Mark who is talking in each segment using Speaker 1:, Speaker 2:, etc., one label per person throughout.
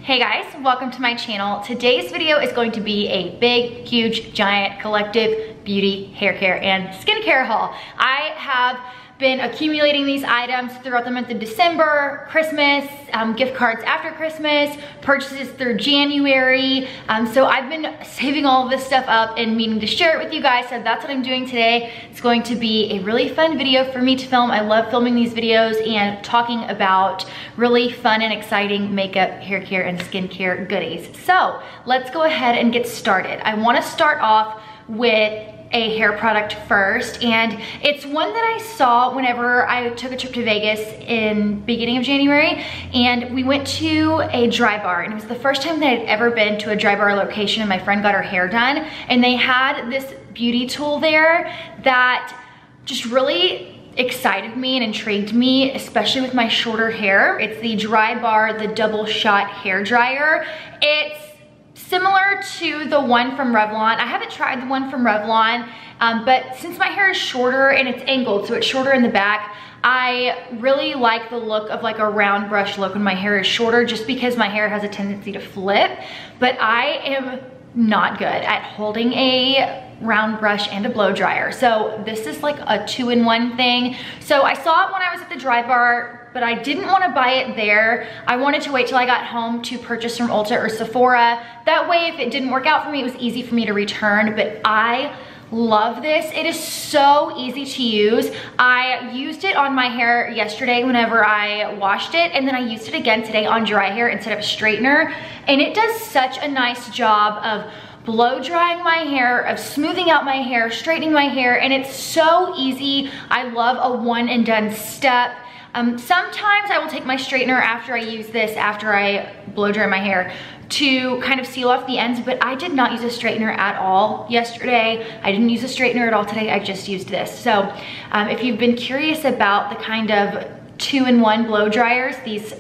Speaker 1: Hey guys, welcome to my channel. Today's video is going to be a big, huge, giant, collective beauty, hair care, and skincare haul. I have been accumulating these items throughout the month of December, Christmas, gift cards after Christmas, purchases through January. So I've been saving all of this stuff up and meaning to share it with you guys. So that's what I'm doing today. It's going to be a really fun video for me to film. I love filming these videos and talking about really fun and exciting makeup, hair care, and skincare goodies. So let's go ahead and get started. I want to start off with a hair product first, and it's one that I saw whenever I took a trip to Vegas in beginning of January, and we went to a DRYBAR, and it was the first time that I'd ever been to a DRYBAR location, and my friend got her hair done, and they had this beauty tool there that just really excited me and intrigued me, especially with my shorter hair. It's the DRYBAR, the double shot hair dryer. It's similar to the one from Revlon. I haven't tried the one from Revlon, but since my hair is shorter and it's angled, so it's shorter in the back, I really like the look of like a round brush look when my hair is shorter, just because my hair has a tendency to flip. But I am not good at holding a round brush and a blow dryer. So this is like a two-in-one thing. So I saw it when I was at the DRYBAR, but I didn't want to buy it there. I wanted to wait till I got home to purchase from Ulta or Sephora. That way, if it didn't work out for me, it was easy for me to return. But I love this. It is so easy to use. I used it on my hair yesterday whenever I washed it, and then I used it again today on dry hair instead of a straightener. And it does such a nice job of blow drying my hair, of smoothing out my hair, straightening my hair, and it's so easy. I love a one and done step. Sometimes I will take my straightener after I use this, after I blow dry my hair, to kind of seal off the ends, but I did not use a straightener at all yesterday. I didn't use a straightener at all today. I just used this. So if you've been curious about the kind of two-in-one blow dryers, these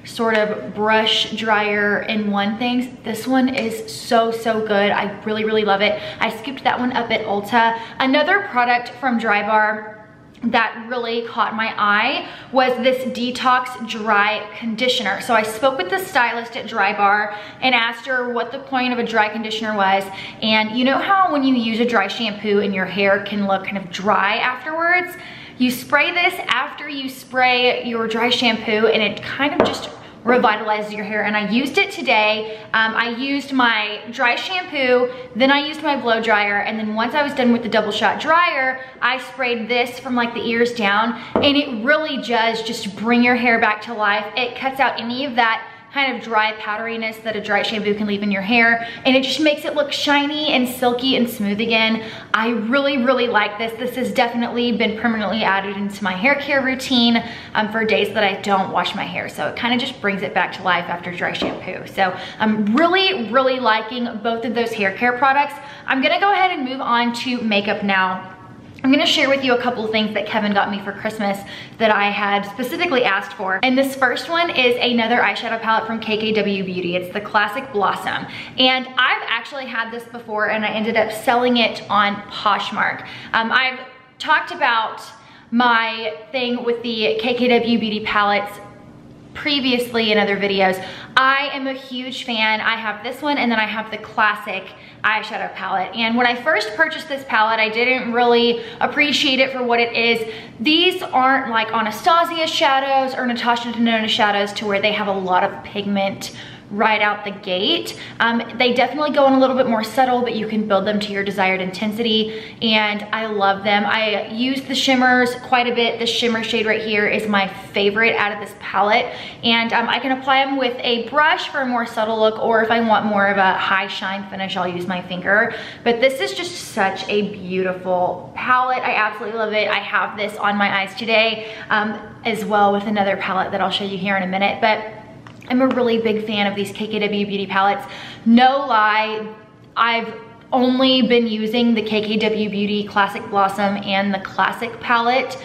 Speaker 1: sort of brush dryer in one things, this one is so good. I really love it. I scooped that one up at Ulta. Another product from DRYBAR that really caught my eye was this DETOX dry conditioner. So I spoke with the stylist at DRYBAR and asked her what the point of a dry conditioner was. And you know how when you use a dry shampoo and your hair can look kind of dry afterwards? You spray this after you spray your dry shampoo, and it kind of just revitalizes your hair. And I used it today. I used my dry shampoo, then I used my blow dryer, and then once I was done with the double shot dryer, I sprayed this from like the ears down, and it really does just bring your hair back to life. It cuts out any of that kind of dry powderiness that a dry shampoo can leave in your hair, and it just makes it look shiny and silky and smooth again. I really like this. This has definitely been permanently added into my hair care routine for days that I don't wash my hair. So it kind of just brings it back to life after dry shampoo. So I'm really liking both of those hair care products. I'm gonna go ahead and move on to makeup now. I'm gonna share with you a couple of things that Kevin got me for Christmas that I had specifically asked for. And this first one is another eyeshadow palette from KKW Beauty. It's the Classic Blossom. And I've actually had this before, and I ended up selling it on Poshmark. I've talked about my thing with the KKW Beauty palettes previously in other videos. I am a huge fan. I have this one, and then I have the Classic eyeshadow palette. And when I first purchased this palette, I didn't really appreciate it for what it is. These aren't like Anastasia shadows or Natasha Denona shadows to where they have a lot of pigment right out the gate. They definitely go in a little bit more subtle, but you can build them to your desired intensity, and I love them. I use the shimmers quite a bit. The shimmer shade right here is my favorite out of this palette, and I can apply them with a brush for a more subtle look, or if I want more of a high shine finish, I'll use my finger. But this is just such a beautiful palette. I absolutely love it. I have this on my eyes today, as well with another palette that I'll show you here in a minute. But I'm a really big fan of these KKW Beauty palettes. No lie, I've only been using the KKW Beauty Classic Blossom and the Classic palette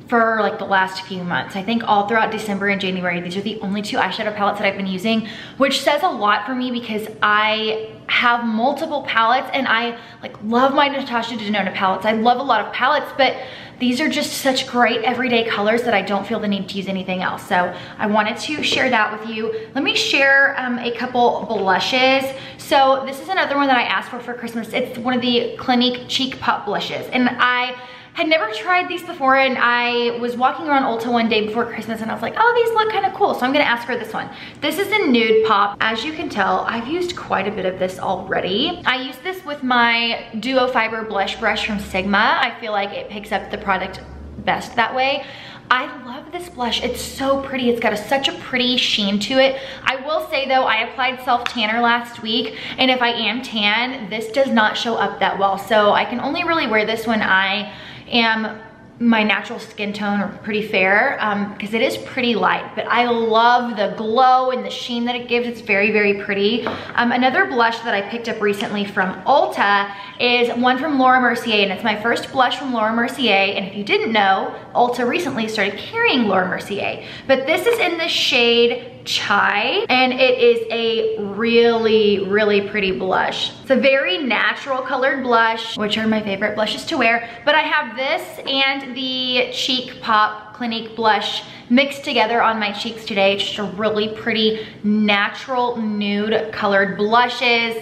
Speaker 1: for like the last few months. I think all throughout December and January, these are the only 2 eyeshadow palettes that I've been using, which says a lot for me because I have multiple palettes and I like love my Natasha Denona palettes. I love a lot of palettes, but these are just such great everyday colors that I don't feel the need to use anything else. So I wanted to share that with you. Let me share a couple blushes. So this is another one that I asked for Christmas. It's one of the Clinique Cheek Pop blushes. And I had never tried these before, and I was walking around Ulta one day before Christmas and I was like, oh, these look kind of cool. So I'm gonna ask for this one. This is a Nude Pop. As you can tell, I've used quite a bit of this already. I use this with my Duo Fiber Blush Brush from Sigma. I feel like it picks up the product best that way. I love this blush. It's so pretty. It's got such a pretty sheen to it. I will say though, I applied self tanner last week, and if I am tan, this does not show up that well. So I can only really wear this when I am my natural skin tone or pretty fair, because it is pretty light, but I love the glow and the sheen that it gives. It's very, very pretty. Another blush that I picked up recently from Ulta is one from Laura Mercier, and it's my first blush from Laura Mercier. And if you didn't know, Ulta recently started carrying Laura Mercier, but this is in the shade Chai, and it is a really, really pretty blush. It's a very natural colored blush, which are my favorite blushes to wear, but I have this and the Cheek Pop Clinique blush mixed together on my cheeks today. It's just a really pretty natural nude colored blushes.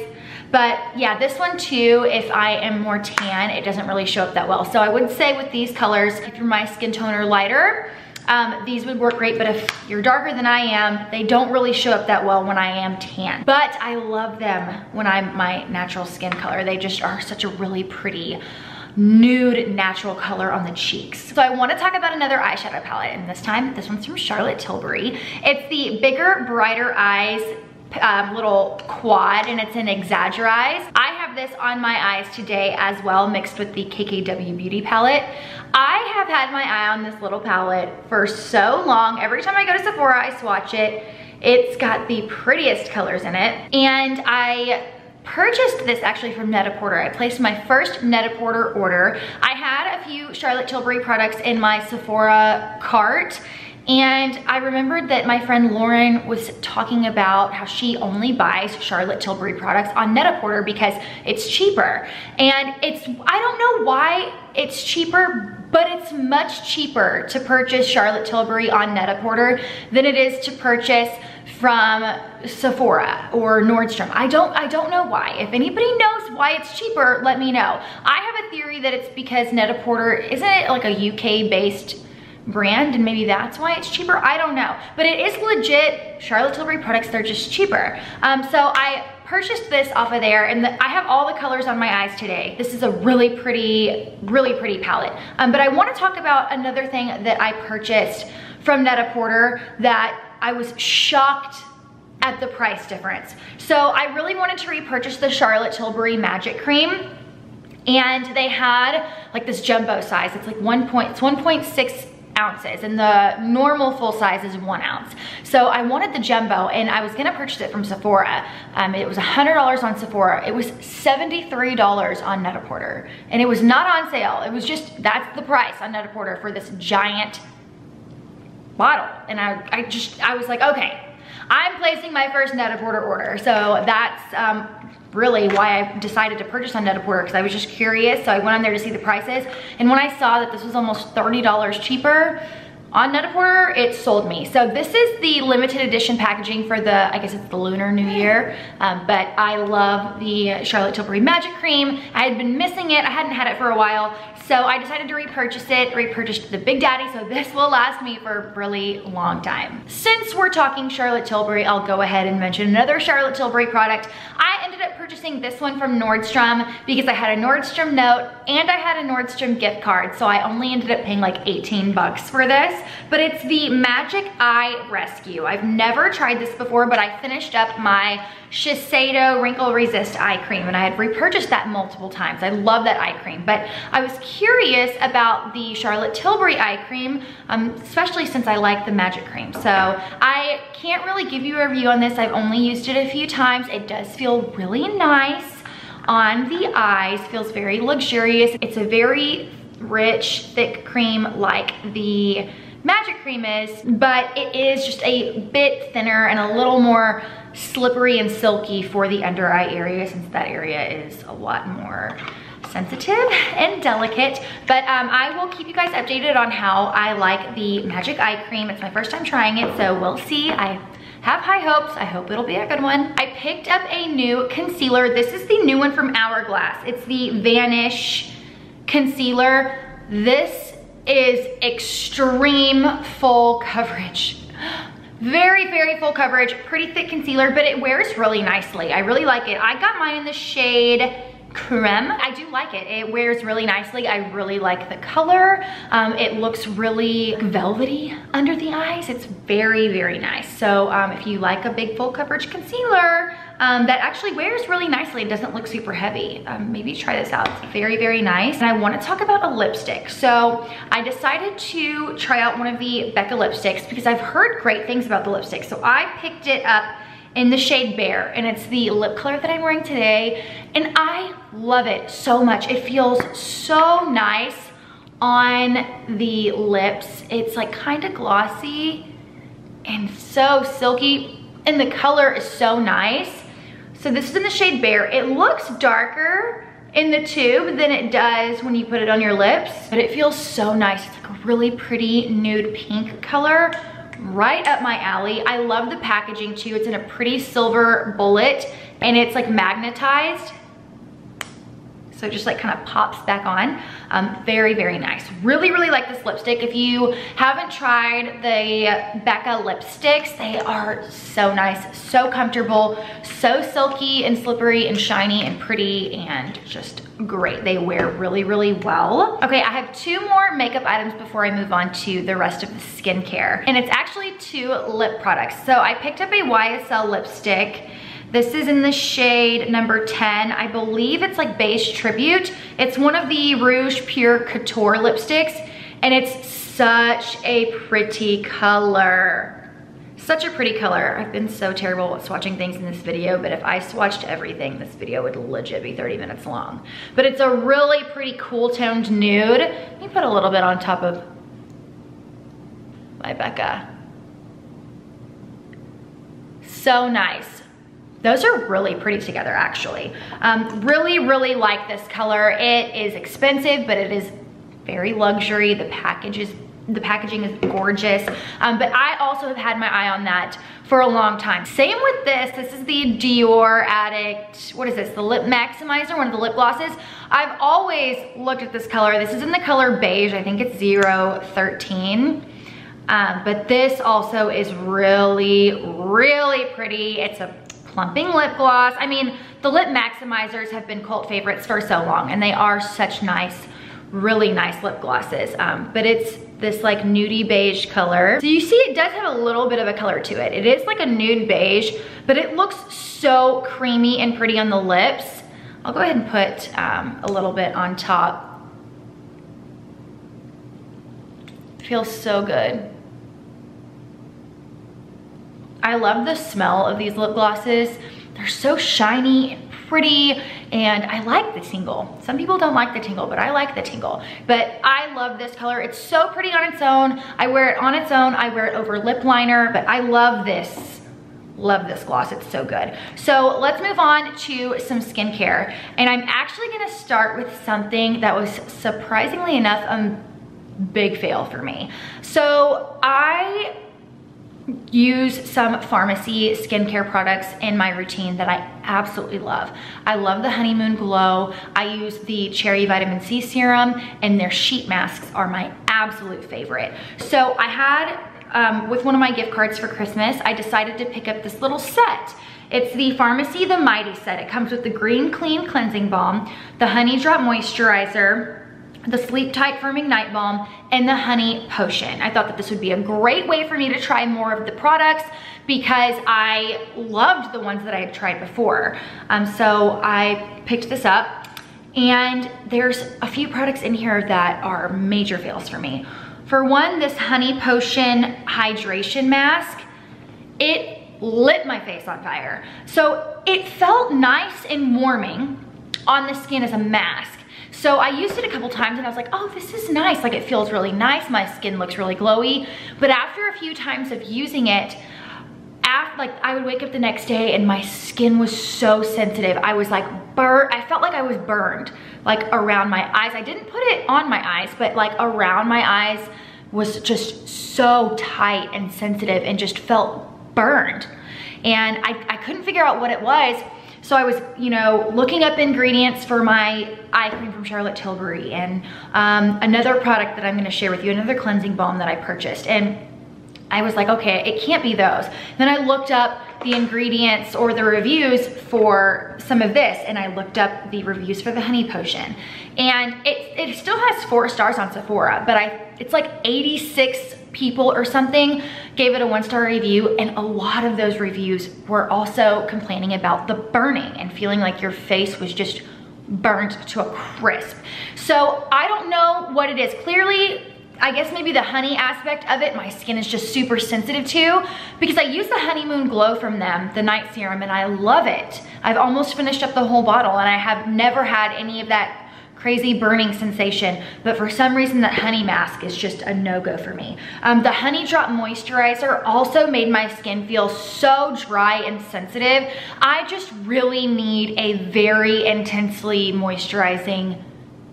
Speaker 1: But yeah, this one too, if I am more tan, it doesn't really show up that well. So I would say with these colors, if you're my skin tone or lighter, these would work great, but if you're darker than I am, they don't really show up that well when I am tan. But I love them when I'm my natural skin color. They just are such a really pretty nude natural color on the cheeks. So I want to talk about another eyeshadow palette, and this time, this one's from Charlotte Tilbury. It's the Bigger, Brighter Eyes little quad, and it's in EXAGGER-EYES. I have this on my eyes today as well, mixed with the KKW Beauty palette. I have had my eye on this little palette for so long. Every time I go to Sephora, I swatch it. It's got the prettiest colors in it. And I purchased this actually from Net-a-Porter. I placed my first Net-a-Porter order. I had a few Charlotte Tilbury products in my Sephora cart, and I remembered that my friend Lauren was talking about how she only buys Charlotte Tilbury products on Net-a-Porter because it's cheaper. And I don't know why it's cheaper, but it's much cheaper to purchase Charlotte Tilbury on Net-a-Porter than it is to purchase from Sephora or Nordstrom. I don't know why. If anybody knows why it's cheaper, let me know. I have a theory that it's because Net-a-Porter, isn't it like a UK based brand, and maybe that's why it's cheaper? I don't know, but it is legit Charlotte Tilbury products. They're just cheaper. So I purchased this off of there, and I have all the colors on my eyes today. This is a really pretty palette. But I want to talk about another thing that I purchased from Net-a-Porter that I was shocked at the price difference. So I really wanted to repurchase the Charlotte Tilbury Magic Cream, and they had like this jumbo size. It's like 1.6 ounces, and the normal full size is 1 ounce. So I wanted the jumbo, and I was gonna purchase it from Sephora. It was $100 on Sephora. It was $73 on Net-a-Porter, and it was not on sale. It was just, that's the price on Net-a-Porter for this giant bottle. And I was like, okay, I'm placing my first Net-a-Porter order. So that's really why I decided to purchase on Net-a-Porter, because I was just curious. So I went on there to see the prices, and when I saw that this was almost $30 cheaper on Net-a-Porter, it sold me. So this is the limited edition packaging for the, I guess it's the Lunar New Year, but I love the Charlotte Tilbury Magic Cream. I had been missing it. I hadn't had it for a while, so I decided to repurchase it, repurchased the Big Daddy, so this will last me for a really long time. Since we're talking Charlotte Tilbury, I'll go ahead and mention another Charlotte Tilbury product. I ended up purchasing this one from Nordstrom because I had a Nordstrom note and I had a Nordstrom gift card, so I only ended up paying like 18 bucks for this. But it's the Magic Eye Rescue. I've never tried this before, but I finished up my Shiseido Wrinkle Resist Eye Cream, and I had repurchased that multiple times. I love that eye cream, but I was curious about the Charlotte Tilbury eye cream, especially since I like the Magic Cream. So I can't really give you a review on this. I've only used it a few times. It does feel really nice on the eyes, feels very luxurious. It's a very rich, thick cream like the Magic Cream is, but it is just a bit thinner and a little more slippery and silky for the under eye area, since that area is a lot more sensitive and delicate. But I will keep you guys updated on how I like the Magic Eye Cream. It's my first time trying it, so we'll see. I have high hopes. I hope it'll be a good one. I picked up a new concealer. This is the new one from Hourglass. It's the Vanish concealer. This is extreme full coverage. Very, very full coverage, pretty thick concealer, but it wears really nicely. I really like it. I got mine in the shade Creme. I do like it. It wears really nicely. I really like the color. It looks really velvety under the eyes. It's very, very nice. So if you like a big full coverage concealer that actually wears really nicely and doesn't look super heavy, maybe try this out. It's very, very nice. And I want to talk about a lipstick. So I decided to try out one of the BECCA lipsticks because I've heard great things about the lipstick. So I picked it up in the shade Bear, and it's the lip color that I'm wearing today, and I love it so much. It feels so nice on the lips. It's like kind of glossy and so silky, and the color is so nice. So this is in the shade Bear. It looks darker in the tube than it does when you put it on your lips, but it feels so nice. It's like a really pretty nude pink color. Right up my alley. I love the packaging too. It's in a pretty silver bullet and it's like magnetized, so it just like kind of pops back on. Very, very nice. Really, really like this lipstick. If you haven't tried the BECCA lipsticks, they are so nice, so comfortable, so silky and slippery and shiny and pretty and just great. They wear really, really well. Okay, I have two more makeup items before I move on to the rest of the skincare. And it's actually two lip products. So I picked up a YSL lipstick. This is in the shade number 10. I believe it's like Beige Tribute. It's one of the Rouge Pure Couture lipsticks, and it's such a pretty color. Such a pretty color. I've been so terrible at swatching things in this video, but if I swatched everything, this video would legit be 30 minutes long. But it's a really pretty cool toned nude. Let me put a little bit on top of my BECCA. So nice. Those are really pretty together, actually. Really, really like this color. It is expensive, but it is very luxury. The packaging is gorgeous. But I also have had my eye on that for a long time. Same with this. This is the Dior Addict, what is this? The Lip Maximizer, one of the lip glosses. I've always looked at this color. This is in the color Beige. I think it's 013. But this also is really, really pretty. It's a plumping lip gloss. I mean, the Lip Maximizers have been cult favorites for so long, and they are such nice, really nice lip glosses. But it's this like nudie beige color. So you see it does have a little bit of a color to it. It is like a nude beige, but it looks so creamy and pretty on the lips. I'll go ahead and put a little bit on top. Feels so good. I love the smell of these lip glosses. They're so shiny and pretty, and I like the tingle. Some people don't like the tingle, but I like the tingle. But I love this color. It's so pretty on its own. I wear it on its own. I wear it over lip liner, but I love this. Love this gloss, it's so good. So let's move on to some skincare. And I'm actually gonna start with something that was surprisingly enough a big fail for me. So I use some pharmacy skincare products in my routine that I absolutely love. I love the Honeymoon Glow. I use the Cherry Vitamin C Serum, and their sheet masks are my absolute favorite. So I had, with one of my gift cards for Christmas, I decided to pick up this little set. It's the Pharmacy The Mighties set. It comes with the Green Clean Cleansing Balm, the Honey Drop Moisturizer, the Sleep Tight Firming Night Balm, and the Honey Potion. I thought that this would be a great way for me to try more of the products because I loved the ones that I had tried before. So I picked this up, and there's a few products in here that are major fails for me. For one, this Honey Potion Hydration Mask, it lit my face on fire. So it felt nice and warming on the skin as a mask. So I used it a couple times and I was like, oh, this is nice. Like, it feels really nice. My skin looks really glowy. But after a few times of using it, like, I would wake up the next day and my skin was so sensitive. I was like burnt. I felt like I was burned, like around my eyes. I didn't put it on my eyes, but like around my eyes was just so tight and sensitive and just felt burned. And I couldn't figure out what it was. So I was, you know, looking up ingredients for my eye cream from Charlotte Tilbury and another product that I'm gonna share with you, another cleansing balm that I purchased. And I was like, okay, it can't be those. Then I looked up the ingredients or the reviews for some of this, and I looked up the reviews for the honey potion. And it still has 4 stars on Sephora, but it's like 86 people or something gave it a 1-star review, and a lot of those reviews were also complaining about the burning and feeling like your face was just burnt to a crisp. So I don't know what it is. Clearly, I guess maybe the honey aspect of it, my skin is just super sensitive to, because I use the Honeymoon Glow from them, the night serum, and I love it. I've almost finished up the whole bottle and I have never had any of that crazy burning sensation, but for some reason that honey mask is just a no-go for me. The Honey Drop Moisturizer also made my skin feel so dry and sensitive. I just really need a very intensely moisturizing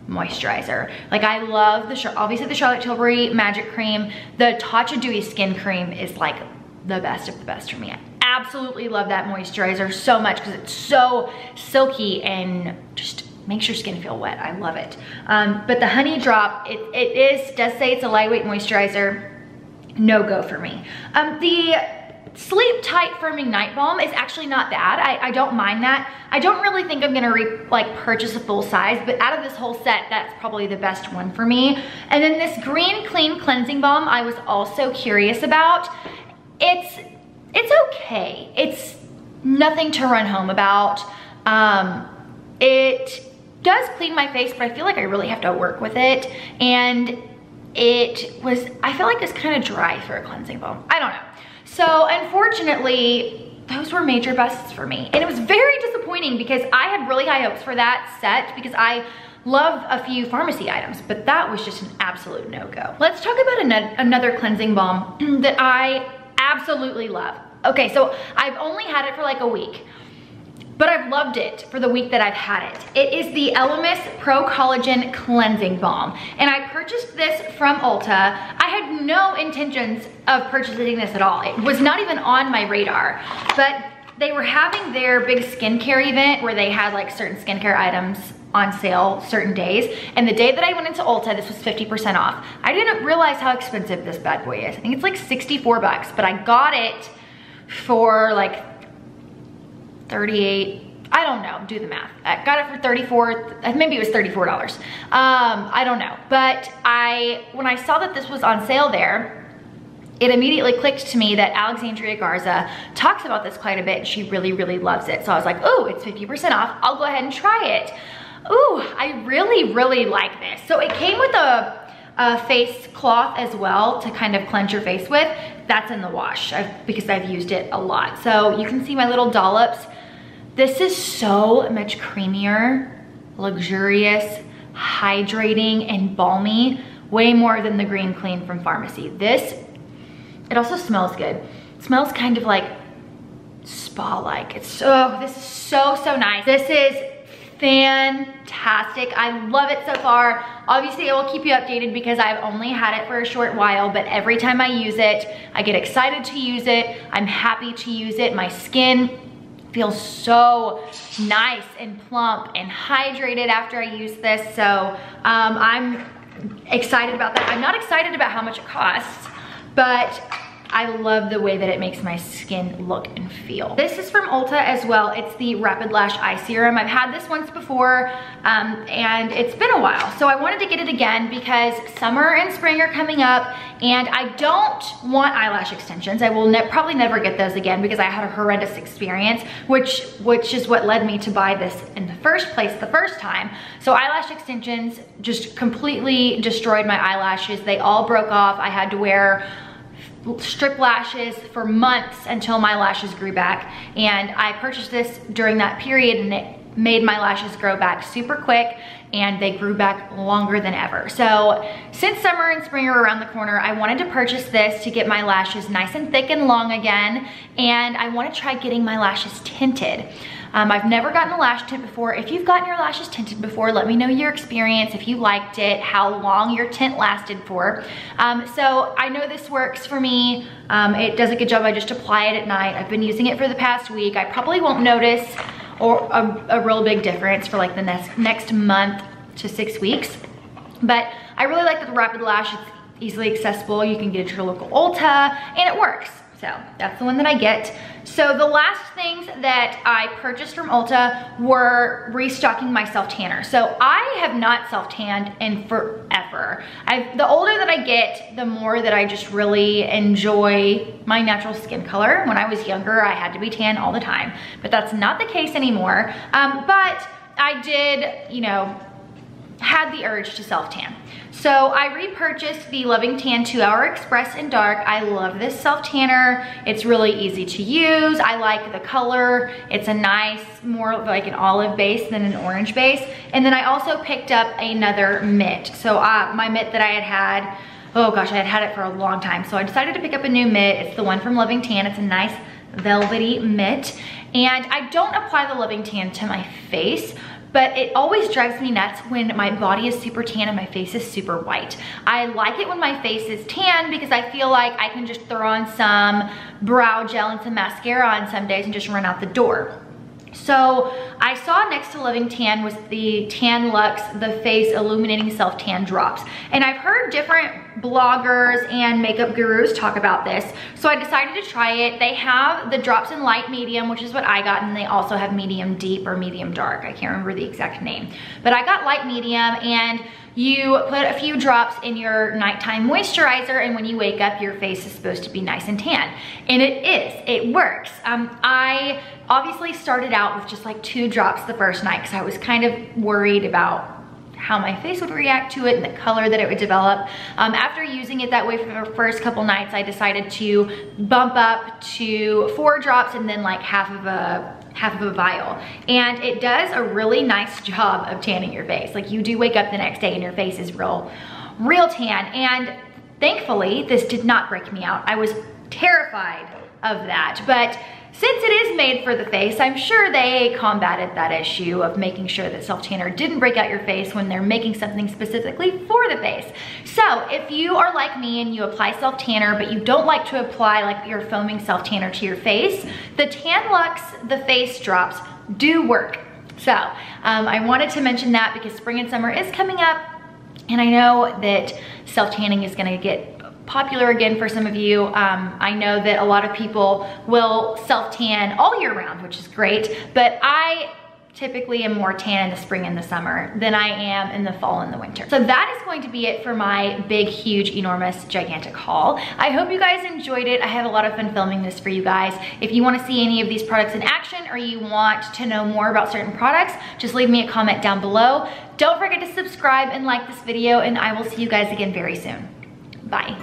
Speaker 1: moisturizer. Like, I love obviously the Charlotte Tilbury Magic Cream. The Tatcha Dewy Skin Cream is like the best of the best for me. I absolutely love that moisturizer so much because it's so silky and just makes your skin feel wet. I love it. But the Honey Drop, it does say it's a lightweight moisturizer. No go for me. The Sleep Tight Firming Night Balm is actually not bad. I don't mind that. I don't really think I'm gonna purchase a full size, but out of this whole set, that's probably the best one for me. And then this Green Clean Cleansing Balm I was also curious about. It's okay. It's nothing to run home about. It does clean my face, but I feel like I really have to work with it. And I feel like it's kind of dry for a cleansing balm. I don't know. So unfortunately, those were major busts for me. And it was very disappointing because I had really high hopes for that set because I love a few pharmacy items, but that was just an absolute no-go. Let's talk about another cleansing balm that I absolutely love. Okay, so I've only had it for like a week, but I've loved it for the week that I've had it. It is the ELEMIS Pro Collagen Cleansing Balm. And I purchased this from Ulta. I had no intentions of purchasing this at all. It was not even on my radar, but they were having their big skincare event where they had like certain skincare items on sale certain days. And the day that I went into Ulta, this was 50% off. I didn't realize how expensive this bad boy is. I think it's like 64 bucks, but I got it for like 38, I don't know, do the math. I got it for 34, maybe it was $34. I don't know, but when I saw that this was on sale there, it immediately clicked to me that Alexandria Garza talks about this quite a bit. She really, really loves it. So I was like, oh, it's 50% off. I'll go ahead and try it. Ooh, I really, really like this. So it came with a face cloth as well to kind of cleanse your face with. That's in the wash because I've used it a lot. So you can see my little dollops. This is so much creamier, luxurious, hydrating, and balmy. Way more than the Green Clean from Pharmacy. It also smells good. It smells kind of like spa-like. This is so, so nice. This is fantastic. I love it so far. Obviously, I will keep you updated because I've only had it for a short while, but every time I use it, I get excited to use it. I'm happy to use it. My skin feels so nice and plump and hydrated after I use this. So I'm excited about that. I'm not excited about how much it costs, but I love the way that it makes my skin look and feel. This is from Ulta as well. It's the Rapid Lash Eye Serum. I've had this once before and it's been a while. So I wanted to get it again because summer and spring are coming up and I don't want eyelash extensions. I will probably never get those again because I had a horrendous experience, which is what led me to buy this in the first place the first time. So eyelash extensions just completely destroyed my eyelashes. They all broke off. I had to wear strip lashes for months until my lashes grew back, and I purchased this during that period and made my lashes grow back super quick, and they grew back longer than ever. So since summer and spring are around the corner, I wanted to purchase this to get my lashes nice and thick and long again, and I want to try getting my lashes tinted. I've never gotten a lash tint before. If you've gotten your lashes tinted before, let me know your experience, if you liked it, how long your tint lasted for. So I know this works for me. It does a good job. I just apply it at night. I've been using it for the past week. I probably won't notice a real big difference for like the next month to 6 weeks. But I really like the Rapid Lash. It's easily accessible. You can get it at your local Ulta, and it works. So that's the one that I get. So the last things that I purchased from Ulta were restocking my self-tanner. So I have not self-tanned in forever. The older that I get, the more that I just really enjoy my natural skin color. When I was younger, I had to be tan all the time, but that's not the case anymore. But I did, you know, had the urge to self-tan. So I repurchased the Loving Tan 2-Hour Express in Dark. I love this self-tanner. It's really easy to use. I like the color. It's a nice, more like an olive base than an orange base. And then I also picked up another mitt. So my mitt that I had, oh gosh, I had had it for a long time. So I decided to pick up a new mitt. It's the one from Loving Tan. It's a nice velvety mitt. And I don't apply the Loving Tan to my face, but it always drives me nuts when my body is super tan and my face is super white. I like it when my face is tan because I feel like I can just throw on some brow gel and some mascara on some days and just run out the door. So I saw next to Loving Tan was the Tan Luxe The Face Illuminating Self Tan Drops. And I've heard different bloggers and makeup gurus talk about this. So I decided to try it. They have the drops in light medium, which is what I got, and they also have medium deep or medium dark. I can't remember the exact name. But I got light medium, and you put a few drops in your nighttime moisturizer, and when you wake up, your face is supposed to be nice and tan. And it is, it works. I obviously started out with just like 2 drops the first night because I was kind of worried about how my face would react to it and the color that it would develop. After using it that way for the first couple nights, I decided to bump up to 4 drops and then like half of a vial. And it does a really nice job of tanning your face. Like, you do wake up the next day and your face is real tan. And thankfully, this did not break me out. I was terrified of that. But since it is made for the face, I'm sure they combated that issue of making sure that self-tanner didn't break out your face when they're making something specifically for the face. So if you are like me and you apply self-tanner, but you don't like to apply like your foaming self-tanner to your face, the Tan Luxe The Face Drops do work. So I wanted to mention that because spring and summer is coming up, and I know that self-tanning is gonna get popular again for some of you. I know that a lot of people will self-tan all year round, which is great, but I typically am more tan in the spring and the summer than I am in the fall and the winter. So that is going to be it for my big, huge, enormous, gigantic haul. I hope you guys enjoyed it. I had a lot of fun filming this for you guys. If you want to see any of these products in action, or you want to know more about certain products, just leave me a comment down below. Don't forget to subscribe and like this video, and I will see you guys again very soon. Bye.